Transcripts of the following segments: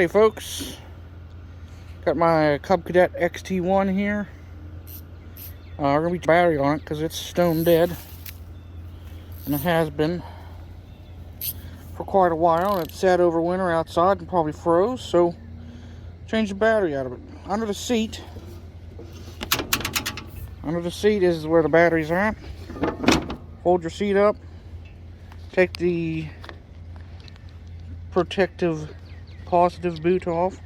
Howdy folks, got my Cub Cadet XT1 here. We're going to be battery on it because it's stone dead, and it has been for quite a while, and it sat over winter outside and probably froze, so change the battery out of it. Under the seat is where the batteries are at. Fold your seat up, take the protective positive boot off.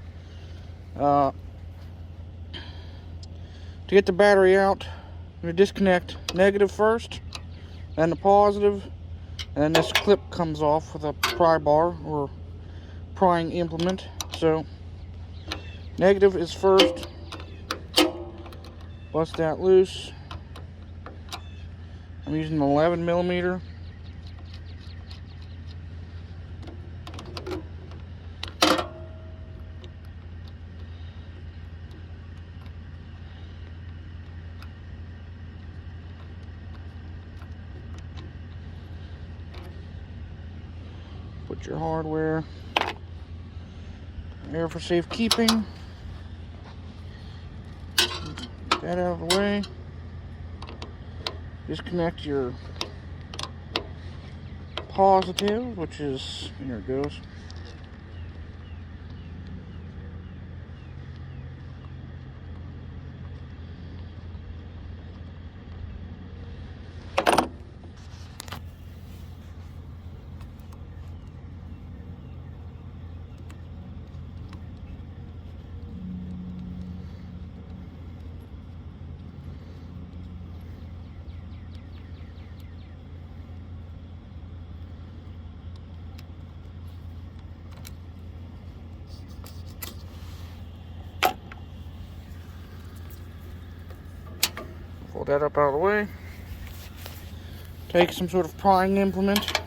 To get the battery out, I'm going to disconnect negative first, then the positive, and then this clip comes off with a pry bar or prying implement. So negative is first. Bust that loose. I'm using an 11 millimeter. Put your hardware there for safekeeping. Get that out of the way. Disconnect your positive, which is, here it goes. Pull that up out of the way. Take some sort of prying implement,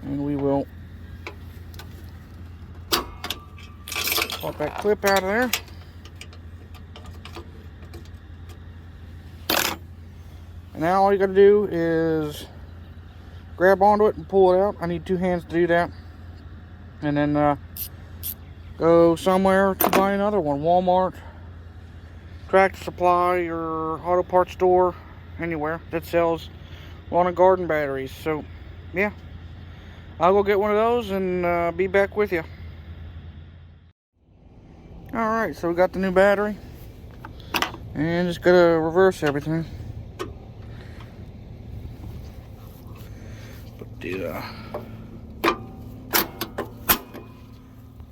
and we will pop that clip out of there. And now all you got to do is grab onto it and pull it out. I need two hands to do that. And then go somewhere to buy another one. Walmart, Tractor Supply, or auto parts store, anywhere that sells lawn and garden batteries. So yeah, I'll go get one of those and be back with you. Alright, so we got the new battery, and just gotta reverse everything. Put the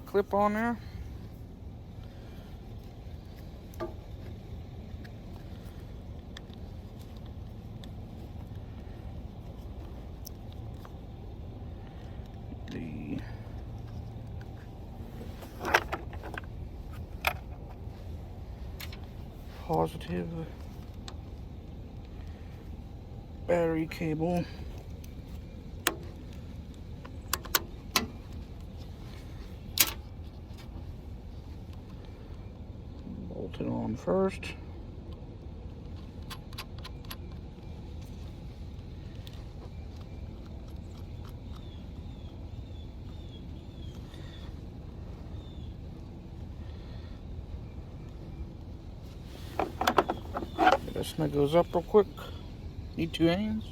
clip on there. The positive battery cable. Bolt it on first. This snug goes up real quick. Need two hands.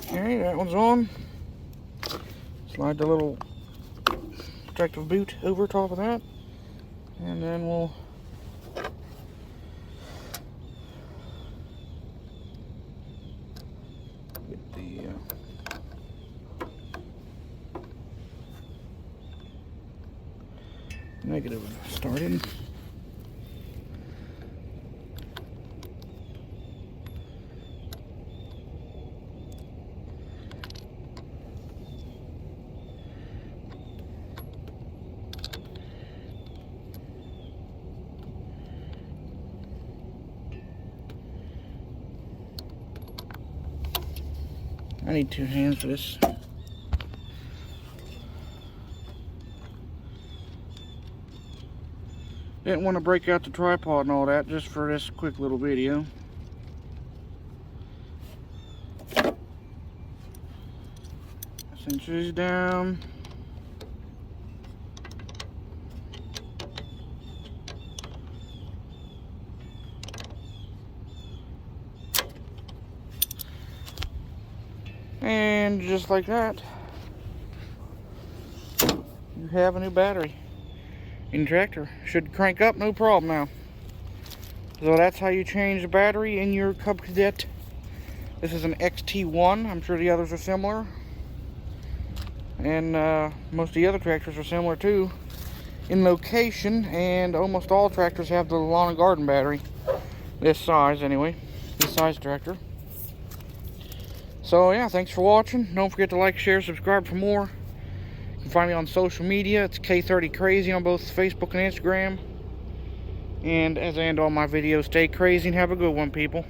Okay, that one's on. Slide the little protective boot over top of that, and then we'll get the negative started. I need two hands for this. Didn't want to break out the tripod and all that just for this quick little video. Cinch these down. And just like that, you have a new battery in your tractor. Should crank up, no problem now. So that's how you change the battery in your Cub Cadet. This is an XT1. I'm sure the others are similar. And most of the other tractors are similar too in location, and almost all tractors have the lawn and garden battery. This size anyway, this size tractor. So yeah, thanks for watching. Don't forget to like, share, subscribe for more. You can find me on social media. It's K30Crazy on both Facebook and Instagram. And as I end all my videos, stay crazy and have a good one, people.